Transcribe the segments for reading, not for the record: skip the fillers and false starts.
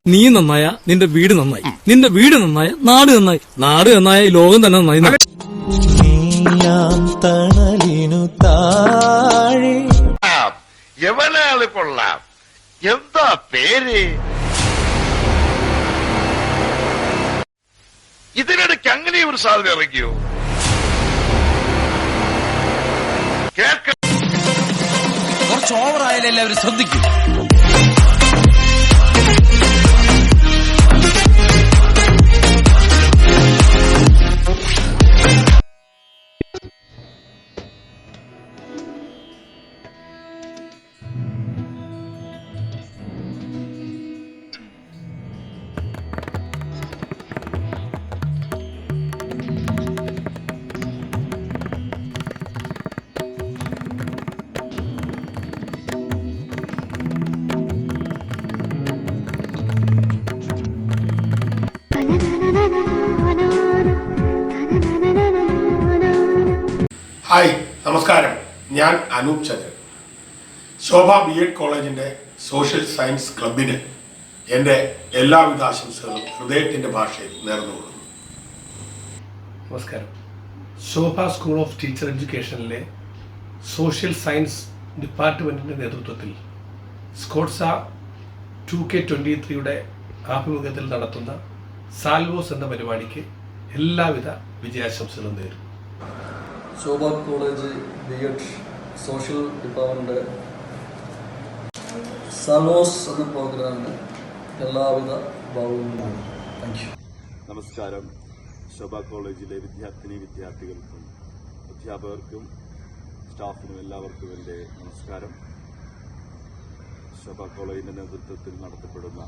നീ നന്നായ നിന്റെ വീട് നന്നായി, നിന്റെ വീട് നന്നായ നാട് നന്നായി, നാട് നന്നായ ഈ ലോകം തന്നെ നന്നായി. തണലിനു താഴെ എവനാള് കൊള്ളാം. എന്താ പേര്? ഇതിനിടയ്ക്ക് അങ്ങനെ ഒരു സാധ്യത ഇറങ്ങിയോ? കുറച്ച് ഓവറായാലും എല്ലാവരും ശ്രദ്ധിക്കും. ഹായ്, നമസ്കാരം. ഞാൻ അനൂപ് ചന്ദ്രൻ. ശോഭ BEd കോളേജിന്റെ സോഷ്യൽ സയൻസ് ക്ലബിന് എൻ്റെ എല്ലാവിധ ആശംസകളും ഹൃദയത്തിൻ്റെ ഭാഷയിൽ നേർന്നുകൊള്ളുന്നു. നമസ്കാരം. ശോഭ സ്കൂൾ ഓഫ് ടീച്ചർ എഡ്യൂക്കേഷനിലെ സോഷ്യൽ സയൻസ് ഡിപ്പാർട്ട്മെൻറ്റിൻ്റെ നേതൃത്വത്തിൽ സ്കോട്സ 2K23 ആഭിമുഖ്യത്തിൽ നടത്തുന്ന സാൽവോസ് എന്ന പരിപാടിക്ക് എല്ലാവിധ വിജയാശംസകളും നേരുന്നു. Shobha college BEd social department സാൽവോസ് എന്ന പ്രോഗ്രാമിന് എല്ലാവിധ ഭാവങ്ങളും. Thank you. നമസ്കാരം. ശോഭ കോളേജിലെ വിദ്യാർത്ഥികൾക്കും അധ്യാപകർക്കും സ്റ്റാഫിനും എല്ലാവർക്കും എൻ്റെ നമസ്കാരം. ശോഭ കോളേജിൻ്റെ നേതൃത്വത്തിൽ നടത്തപ്പെടുന്ന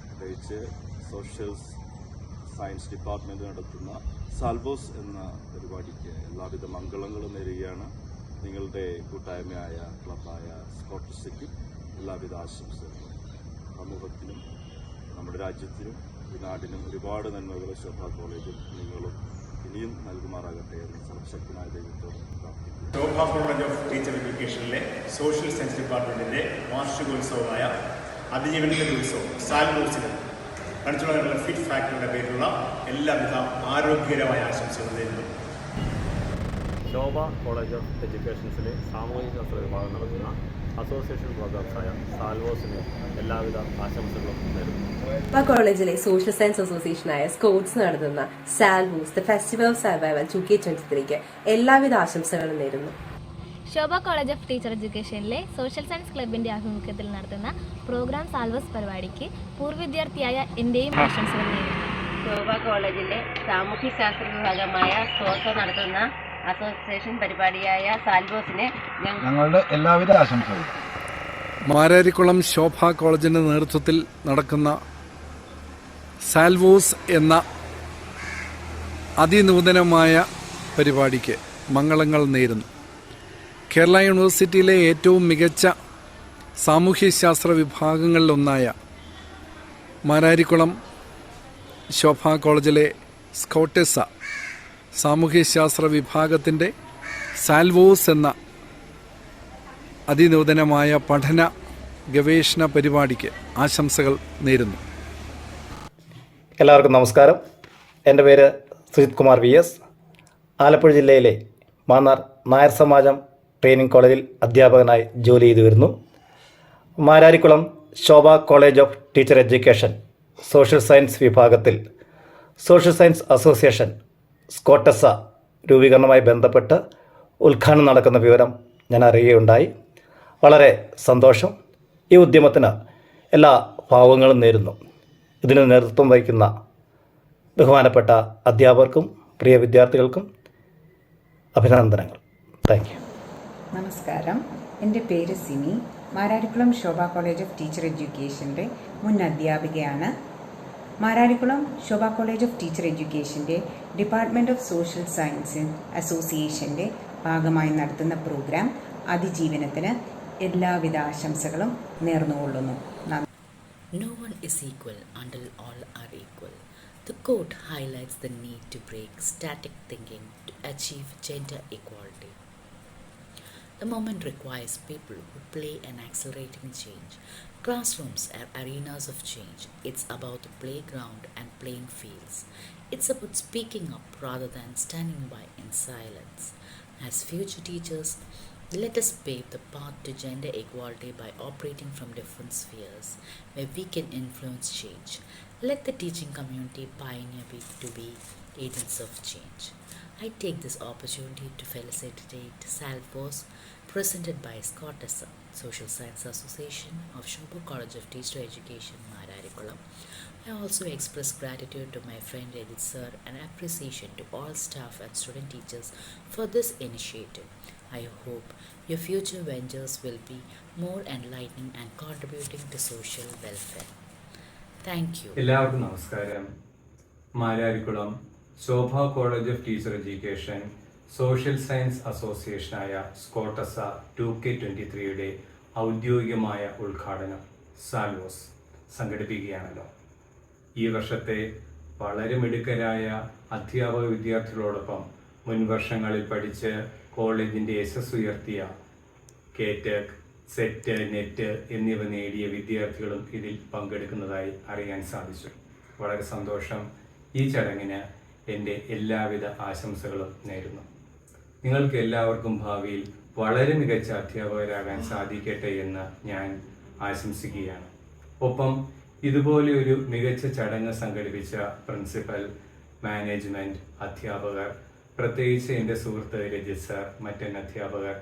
പ്രത്യേകിച്ച് സോഷ്യൽ സയൻസ് ഡിപ്പാർട്ട്മെൻറ്റ് നടത്തുന്ന സാൽവോസ് എന്ന പരിപാടിക്ക് എല്ലാവിധ മംഗളങ്ങളും നേരുകയാണ്. നിങ്ങളുടെ കൂട്ടായ്മയായ ക്ലബായ സ്കോട്ടസയ്ക്കും എല്ലാവിധ ആശംസകളും. സമൂഹത്തിനും നമ്മുടെ രാജ്യത്തിനും ഈ നാടിനും ഒരുപാട് നന്മകൾ ശോഭ കോളേജും നിങ്ങളും ഇനിയും നൽകുമാറാകട്ടെ എന്ന് സർവശക്തനായ ദൈവത്തോട് പ്രാർത്ഥിക്കുന്നു. ശോഭ കോളേജ് ഓഫ് ടീച്ചർ എഡ്യൂക്കേഷനിലെ സോഷ്യൽ സയൻസ് ഡിപ്പാർട്ട്മെൻറ്റിൻ്റെ വാർഷികോത്സവമായ അതിജീവനത്തിൻ്റെ ഉത്സവം സാൽവോസിന് കണിച്ചുള്ള ഫിറ്റ് ഫാക്ടറിയുടെ പേരിലുള്ള എല്ലാവിധ ആരോഗ്യകരമായ ആശംസകൾ നേരുന്നു. ശോഭ കോളേജ് ഓഫ് എഡ്യൂക്കേഷൻസിലെ സാമൂഹികശാസ്ത്ര വിഭാഗം നടത്തുന്ന അസോസിയേഷൻ പ്രോഗ്രാംസായ സാൽവോസിന് എല്ലാവിധ ആശംസകളും നേരുന്നു. ശോഭ കോളേജിലെ സോഷ്യൽ സയൻസ് അസോസിയേഷനായ സ്കോട്സ് നടത്തുന്ന Salvos the festival of survival 2K23 എല്ലാവിധ ആശംസകളും നേരുന്നു. ശോഭ കോളേജ് ഓഫ് ടീച്ചർ എഡ്യൂക്കേഷനിലെ സോഷ്യൽ സയൻസ് ക്ലബിന്റെ ആഭിമുഖ്യത്തിൽ നടത്തുന്ന പ്രോഗ്രാം സാൽവസ് പരിപാടിക്ക് പൂർവ്വ വിദ്യാർത്ഥിയായ എന്റെയും ആശംസകൾ നേരുന്നു. ശോഭ കോളേജിലെ സാമൂഹ്യശാസ്ത്ര വിഭാഗമായ സ്കോട്സ നടത്തുന്ന അസോസിയേഷൻ പരിപാടിയായ സാൽവോസിന് ഞങ്ങളുടെ എല്ലാവിധ ആശംസകളും. മാരാരിക്കുളം ശോഭ കോളേജിന്റെ നേതൃത്വത്തിൽ നടക്കുന്ന സാൽവോസ് എന്ന അതിനൂതനമായ പരിപാടിക്ക് മംഗളങ്ങൾ നേരുന്നു. കേരള യൂണിവേഴ്സിറ്റിയിലെ ഏറ്റവും മികച്ച സാമൂഹ്യശാസ്ത്ര വിഭാഗങ്ങളിലൊന്നായ മാരാരിക്കുളം ശോഭ കോളേജിലെ സ്കോട്ടെസ സാമൂഹ്യശാസ്ത്ര വിഭാഗത്തിൻ്റെ സാൽവോസ് എന്ന അതിനൂതനമായ പഠന ഗവേഷണ പരിപാടിക്ക് ആശംസകൾ നേരുന്നു. എല്ലാവർക്കും നമസ്കാരം. എൻ്റെ പേര് സുജിത് കുമാർ VS. ആലപ്പുഴ ജില്ലയിലെ മാന്നാർ നായർ സമാജം ട്രെയിനിങ് കോളേജിൽ അധ്യാപകനായി ജോലി ചെയ്തു വരുന്നു. Mararikulam Shobha college of teacher education social science വിഭാഗത്തിൽ സോഷ്യൽ സയൻസ് അസോസിയേഷൻ സ്കോട്ടസ രൂപീകരണവുമായി ബന്ധപ്പെട്ട് ഉദ്ഘാടനം നടക്കുന്ന വിവരം ഞാൻ അറിയുകയുണ്ടായി. വളരെ സന്തോഷം. ഈ ഉദ്യമത്തിന് എല്ലാ ഭാവങ്ങളും നേരുന്നു. ഇതിന് നേതൃത്വം വഹിക്കുന്ന ബഹുമാനപ്പെട്ട അധ്യാപകർക്കും പ്രിയ വിദ്യാർത്ഥികൾക്കും അഭിനന്ദനങ്ങൾ. Thank you. നമസ്കാരം. എൻ്റെ പേര് Sini. Mararikulam Shobha college of teacher എഡ്യൂക്കേഷൻ്റെ മുൻ അധ്യാപികയാണ്. Mararikulam Shobha college of teacher എഡ്യൂക്കേഷൻ്റെ ഡിപ്പാർട്ട്മെൻറ്റ് ഓഫ് സോഷ്യൽ സയൻസ് അസോസിയേഷൻ്റെ ഭാഗമായി നടത്തുന്ന പ്രോഗ്രാം അതിജീവനത്തിന് എല്ലാവിധ ആശംസകളും നേർന്നുകൊള്ളുന്നു. No one is equal until all are equal. The quote highlights the need to break static thinking to achieve gender equality. The moment requires people who play an accelerating change. Classrooms are arenas of change. It's about the playground and playing fields. It's about speaking up rather than standing by in silence. As future teachers, let us pave the path to gender equality by operating from different spheres where we can influence change. Let the teaching community pioneer to be agents of change. I take this opportunity to felicitate Salvos, presented by Scottessa, Social Science Association of Shobha College of Teacher Education, Mararikulam. I also express gratitude to my friend Edith sir and appreciation to all staff and student teachers for this initiative. I hope your future ventures will be more enlightening and contributing to social welfare. Thank you. എല്ലാവർക്കും നമസ്കാരം. Mararikulam Shobha college of teacher education social science അസോസിയേഷനായ സ്കോട്ടസ 2K23യുടെ ഔദ്യോഗികമായ ഉദ്ഘാടനം സാൽവോസ് സംഘടിപ്പിക്കുകയാണല്ലോ. ഈ വർഷത്തെ വളരെ മിടുക്കരായ അധ്യാപക വിദ്യാർത്ഥികളോടൊപ്പം മുൻ വർഷങ്ങളിൽ പഠിച്ച് കോളേജിൻ്റെ യശസ് ഉയർത്തിയ കേറ്റക്, സെറ്റ്, നെറ്റ് എന്നിവ നേടിയ വിദ്യാർത്ഥികളും ഇതിൽ പങ്കെടുക്കുന്നതായി അറിയാൻ സാധിച്ചു. വളരെ സന്തോഷം. ഈ ചടങ്ങിന് എൻ്റെ എല്ലാവിധ ആശംസകളും നേരുന്നു. നിങ്ങൾക്ക് എല്ലാവർക്കും ഭാവിയിൽ വളരെ മികച്ച അധ്യാപകരാകാൻ സാധിക്കട്ടെ എന്ന് ഞാൻ ആശംസിക്കുകയാണ്. ഒപ്പം ഇതുപോലെ ഒരു മികച്ച ചടങ്ങ് സംഘടിപ്പിച്ച പ്രിൻസിപ്പൽ, മാനേജ്മെൻറ്റ്, അധ്യാപകർ, പ്രത്യേകിച്ച് എൻ്റെ സുഹൃത്ത് രജിത് സർ, മറ്റൻ അധ്യാപകർ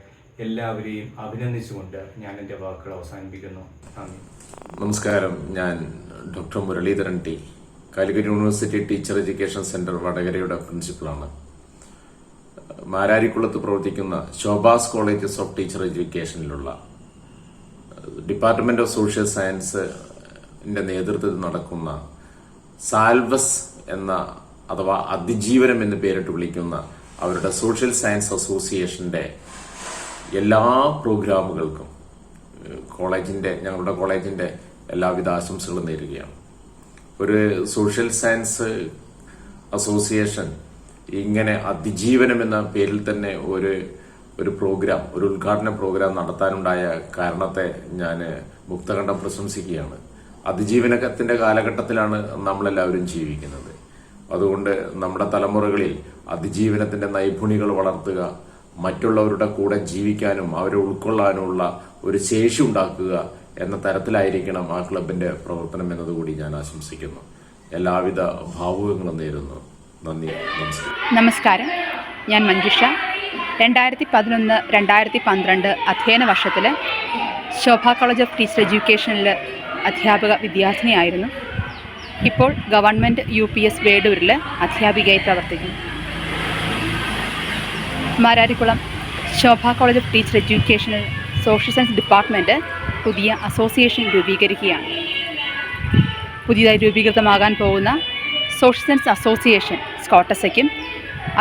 എല്ലാവരെയും അഭിനന്ദിച്ചുകൊണ്ട് ഞാൻ എൻ്റെ വാക്കുകൾ അവസാനിപ്പിക്കുന്നു. നന്ദി. നമസ്കാരം. ഞാൻ doctor Muraleedharan T, Calicut university teacher education centre വടകരയുടെ പ്രിൻസിപ്പളാണ്. മാരാരിക്കുളത്ത് പ്രവർത്തിക്കുന്ന ശോഭാസ് കോളേജസ് ഓഫ് ടീച്ചർ എഡ്യൂക്കേഷനിലുള്ള ഡിപ്പാർട്ട്മെന്റ് ഓഫ് സോഷ്യൽ സയൻസിന്റെ നേതൃത്വത്തിൽ നടക്കുന്ന സാൽവസ് എന്ന അഥവാ അതിജീവനം എന്ന് പേരിട്ട് വിളിക്കുന്ന അവരുടെ സോഷ്യൽ സയൻസ് അസോസിയേഷന്റെ എല്ലാ പ്രോഗ്രാമുകൾക്കും ഞങ്ങളുടെ കോളേജിന്റെ എല്ലാവിധ ആശംസകളും നേരുകയാണ്. ഒരു സോഷ്യൽ സയൻസ് അസോസിയേഷൻ ഇങ്ങനെ അതിജീവനം എന്ന പേരിൽ തന്നെ ഒരു പ്രോഗ്രാം, ഒരു ഉദ്ഘാടന പ്രോഗ്രാം നടത്താനുണ്ടായ കാരണത്തെ ഞാൻ മുക്തകണ്ഠം പ്രശംസിക്കുകയാണ്. അതിജീവനത്തിന്റെ കാലഘട്ടത്തിലാണ് നമ്മളെല്ലാവരും ജീവിക്കുന്നത്. അതുകൊണ്ട് നമ്മുടെ തലമുറകളിൽ അതിജീവനത്തിന്റെ നൈപുണികൾ വളർത്തുക, മറ്റുള്ളവരുടെ കൂടെ ജീവിക്കാനും അവരെ ഉൾക്കൊള്ളാനുമുള്ള ഒരു ശേഷി ഉണ്ടാക്കുക എന്ന തരത്തിലായിരിക്കണം ആ ക്ലബിന്റെ പ്രവർത്തനം എന്നതുകൂടി ഞാൻ ആശംസിക്കുന്നു. എല്ലാവിധ ഭാവുകങ്ങളും നേരുന്നു. നന്ദി, നമസ്കാരം. നമസ്കാരം. ഞാൻ മഞ്ജുഷ. 2011-2012 അധ്യയന വർഷത്തിൽ ശോഭ കോളേജ് ഓഫ് ടീച്ചർ എഡ്യൂക്കേഷനിൽ അധ്യാപക വിദ്യാർത്ഥിനിയായിരുന്നു. ഇപ്പോൾ ഗവൺമെൻറ് UPS വേടൂരിൽ അധ്യാപികയായി പ്രവർത്തിക്കുന്നു. Mararikulam Shobha college of teacher എഡ്യൂക്കേഷനിൽ സോഷ്യൽ സയൻസ് ഡിപ്പാർട്ട്മെൻറ്റ് പുതിയ അസോസിയേഷൻ രൂപീകരിക്കുകയാണ്. പുതിയതായി രൂപീകൃതമാകാൻ പോകുന്ന സോഷ്യൽ സയൻസ് അസോസിയേഷൻ സ്കോട്ടസയ്ക്കും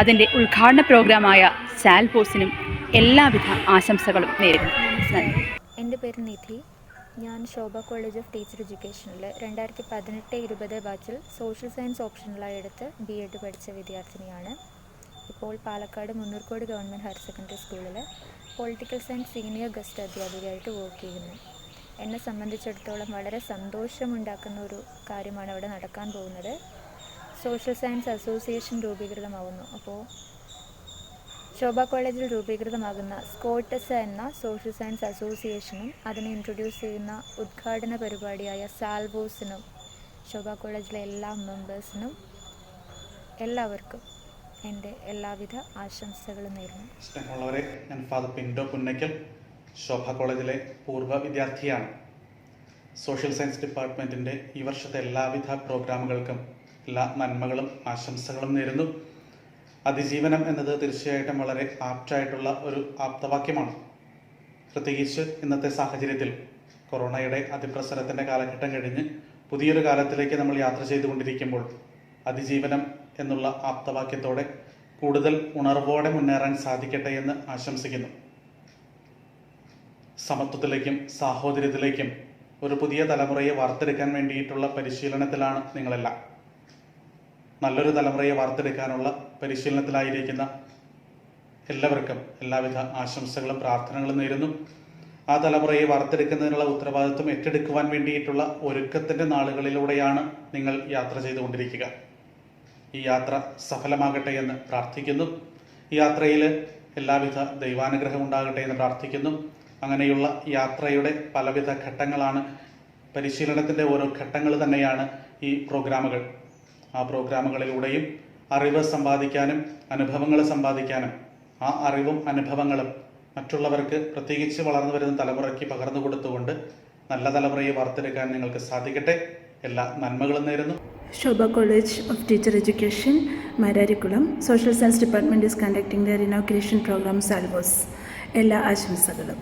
അതിൻ്റെ ഉദ്ഘാടന പ്രോഗ്രാമായ സാൽവോസിനും എല്ലാവിധ ആശംസകളും നേരുന്നു. നന്ദി. എൻ്റെ പേര് നിധി. ഞാൻ ശോഭ കോളേജ് ഓഫ് ടീച്ചർ എഡ്യൂക്കേഷനിൽ 2018-20 ബാച്ചിൽ സോഷ്യൽ സയൻസ് ഓപ്ഷണലായി എടുത്ത് BEd പഠിച്ച വിദ്യാർത്ഥിനിയാണ്. ഇപ്പോൾ Palakkad Munnurkode government higher secondary സ്കൂളിൽ പൊളിറ്റിക്കൽ സയൻസ് സീനിയർ ഗസ്റ്റ് അധ്യാപികയായിട്ട് വർക്ക് ചെയ്യുന്നു. എന്നെ സംബന്ധിച്ചിടത്തോളം വളരെ സന്തോഷമുണ്ടാക്കുന്ന ഒരു കാര്യമാണ് അവിടെ നടക്കാൻ പോകുന്നത്. സോഷ്യൽ സയൻസ് അസോസിയേഷൻ രൂപീകൃതമാകുന്നു. അപ്പോൾ ശോഭ കോളേജിൽ രൂപീകൃതമാകുന്ന സ്കോട്ടസ എന്ന സോഷ്യൽ സയൻസ് അസോസിയേഷനും അതിനെ ഇൻട്രൊഡ്യൂസ് ചെയ്യുന്ന ഉദ്ഘാടന പരിപാടിയായ സാൽവോസിനും ശോഭ കോളേജിലെ എല്ലാ മെമ്പേഴ്സിനും എല്ലാവർക്കും എൻ്റെ എല്ലാവിധ ആശംസകളും നേരുന്നു. സ്നേഹമുള്ളവരെ, ഞാൻ ഫാദർ പിൻഡോ പുന്നയ്ക്കൽ, ശോഭ കോളേജിലെ പൂർവ്വ വിദ്യാർത്ഥിയാണ്. സോഷ്യൽ സയൻസ് ഡിപ്പാർട്ട്മെൻറ്റിൻ്റെ ഈ വർഷത്തെ എല്ലാവിധ പ്രോഗ്രാമുകൾക്കും എല്ലാ നന്മകളും ആശംസകളും നേരുന്നു. അതിജീവനം എന്നത് തീർച്ചയായിട്ടും വളരെ ആപ്റ്റായിട്ടുള്ള ഒരു ആപ്തവാക്യമാണ്. പ്രത്യേകിച്ച് ഇന്നത്തെ സാഹചര്യത്തിൽ കൊറോണയുടെ അതിപ്രസരത്തിൻ്റെ കാലഘട്ടം കഴിഞ്ഞ് പുതിയൊരു കാലത്തിലേക്ക് നമ്മൾ യാത്ര ചെയ്തുകൊണ്ടിരിക്കുമ്പോൾ അതിജീവനം എന്നുള്ള ആപ്തവാക്യത്തോടെ കൂടുതൽ ഉണർവോടെ മുന്നേറാൻ സാധിക്കട്ടെ എന്ന് ആശംസിക്കുന്നു. സമത്വത്തിലേക്കും സാഹോദര്യത്തിലേക്കും ഒരു പുതിയ തലമുറയെ വാർത്തെടുക്കാൻ വേണ്ടിയിട്ടുള്ള പരിശീലനത്തിലാണ് നിങ്ങളെല്ലാം. നല്ലൊരു തലമുറയെ വാർത്തെടുക്കാനുള്ള പരിശീലനത്തിലായിരിക്കുന്ന എല്ലാവർക്കും എല്ലാവിധ ആശംസകളും പ്രാർത്ഥനകളും നേരുന്നു. ആ തലമുറയെ വാർത്തെടുക്കുന്നതിനുള്ള ഉത്തരവാദിത്വം ഏറ്റെടുക്കുവാൻ വേണ്ടിയിട്ടുള്ള ഒരുക്കത്തിൻ്റെ നാളുകളിലൂടെയാണ് നിങ്ങൾ യാത്ര ചെയ്തുകൊണ്ടിരിക്കുക. ഈ യാത്ര സഫലമാകട്ടെ എന്ന് പ്രാർത്ഥിക്കുന്നു. ഈ യാത്രയിൽ എല്ലാവിധ ദൈവാനുഗ്രഹം ഉണ്ടാകട്ടെ എന്ന് പ്രാർത്ഥിക്കുന്നു. അങ്ങനെയുള്ള യാത്രയുടെ പലവിധ ഘട്ടങ്ങളാണ്, പരിശീലനത്തിൻ്റെ ഓരോ ഘട്ടങ്ങൾ തന്നെയാണ് ഈ പ്രോഗ്രാമുകൾ. ആ പ്രോഗ്രാമുകളിലൂടെയും അറിവ് സമ്പാദിക്കാനും അനുഭവങ്ങൾ സമ്പാദിക്കാനും ആ അറിവും അനുഭവങ്ങളും മറ്റുള്ളവർക്ക്, പ്രത്യേകിച്ച് വളർന്നു വരുന്ന തലമുറയ്ക്ക് പകർന്നു കൊടുത്തുകൊണ്ട് നല്ല തലമുറയെ വാർത്തെടുക്കാൻ നിങ്ങൾക്ക് സാധിക്കട്ടെ. എല്ലാ നന്മകളും നേരുന്നു. Shobha College of Teacher Education, Mararikulam, Social Science Department is conducting their inauguration program Salvos. എല്ലാ ആശംസകളും.